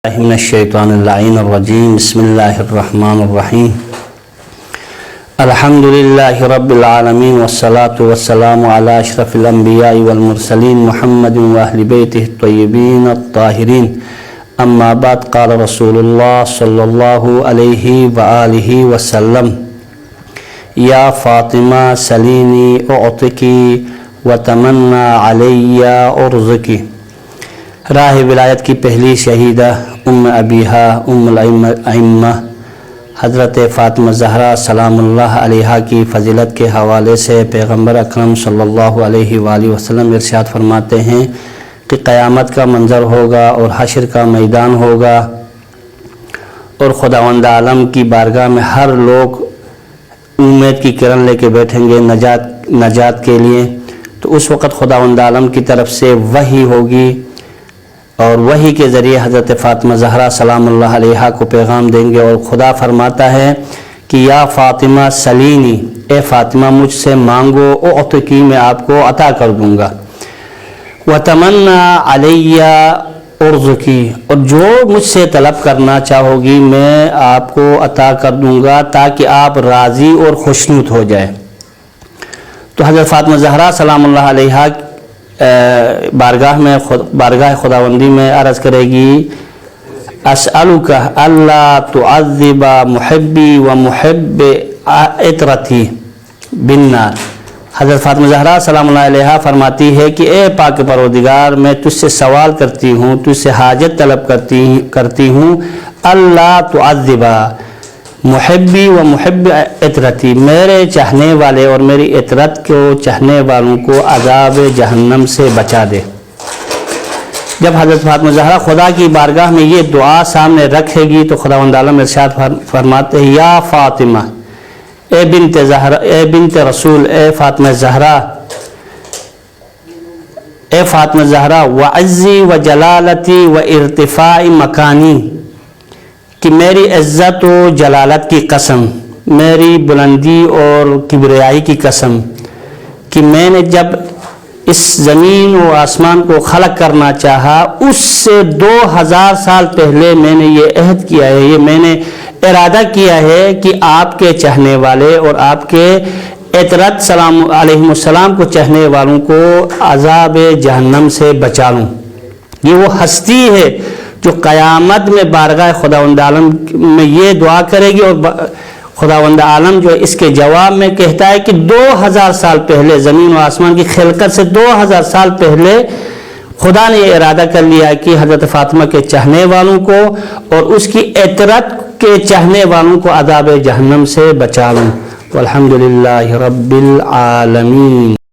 من الشیطان اللعین الرجیم بسم اللہ الرحمن الرحیم الحمدللہ رب العالمین والصلاة والسلام علی اشرف الانبیاء والمرسلین محمد و اہل بیتہ الطیبین الطاہرین اما بعد قال رسول اللہ صلی اللہ علیہ وآلہ وسلم یا فاطمہ سلینی اعطکی وتمنى علی ارزقی۔ راہ ولایت کی پہلی شہیدہ ام ابیہا ام الائمہ حضرت فاطمہ زہرا سلام اللہ علیہا کی فضیلت کے حوالے سے پیغمبر اکرم صلی اللہ علیہ وآلہ وسلم ارشاد فرماتے ہیں کہ قیامت کا منظر ہوگا اور حشر کا میدان ہوگا اور خداوند عالم کی بارگاہ میں ہر لوگ امید کی کرن لے کے بیٹھیں گے نجات کے لیے۔ تو اس وقت خداوند عالم کی طرف سے وحی ہوگی اور وحی کے ذریعے حضرت فاطمہ زہرا سلام اللہ علیہا کو پیغام دیں گے، اور خدا فرماتا ہے کہ یا فاطمہ سلینی، اے فاطمہ مجھ سے مانگو اعطکی، میں آپ کو عطا کر دوں گا، وتمنى علی ارزقی، اور جو مجھ سے طلب کرنا چاہو گی میں آپ کو عطا کر دوں گا تاکہ آپ راضی اور خوشنود ہو جائے۔ تو حضرت فاطمہ زہرا سلام اللہ علیہا بارگاہ خداوندی میں عرض کرے گی اسألک اللہ تعذب محبی و محب عطرتی بالنار۔ حضرت فاطمہ زہرا سلام اللہ علیہا فرماتی ہے کہ اے پاک پروردگار، میں تجھ سے سوال کرتی ہوں، تجھ سے حاجت طلب کرتی ہوں، اللہ تعذب محبی و محب عطرتی، میرے چاہنے والے اور میری عطرت کو چاہنے والوں کو عذاب جہنم سے بچا دے۔ جب حضرت فاطمہ زہرا خدا کی بارگاہ میں یہ دعا سامنے رکھے گی تو خداوند عالم ارشاد فرماتے ہیں یا فاطمہ، اے بنت رسول، اے فاطمہ زہرا وعزی و جلالتی و ارتفاع مکانی، کہ میری عزت و جلالت کی قسم، میری بلندی اور کبریائی کی قسم، کہ میں نے جب اس زمین و آسمان کو خلق کرنا چاہا اس سے 2000 سال پہلے میں نے یہ عہد کیا ہے، یہ میں نے ارادہ کیا ہے کہ آپ کے چاہنے والے اور آپ کے عطرت سلام علیہ السلام کو چاہنے والوں کو عذاب جہنم سے بچا لوں۔ یہ وہ ہستی ہے جو قیامت میں بارگاہ خداوند عالم میں یہ دعا کرے گی، اور خداوند عالم جو اس کے جواب میں کہتا ہے کہ 2000 سال پہلے زمین و آسمان کی خلقت سے 2000 سال پہلے خدا نے یہ ارادہ کر لیا کہ حضرت فاطمہ کے چاہنے والوں کو اور اس کی عطرت کے چاہنے والوں کو عذاب جہنم سے بچا لوں۔ والحمدللہ رب العالمین۔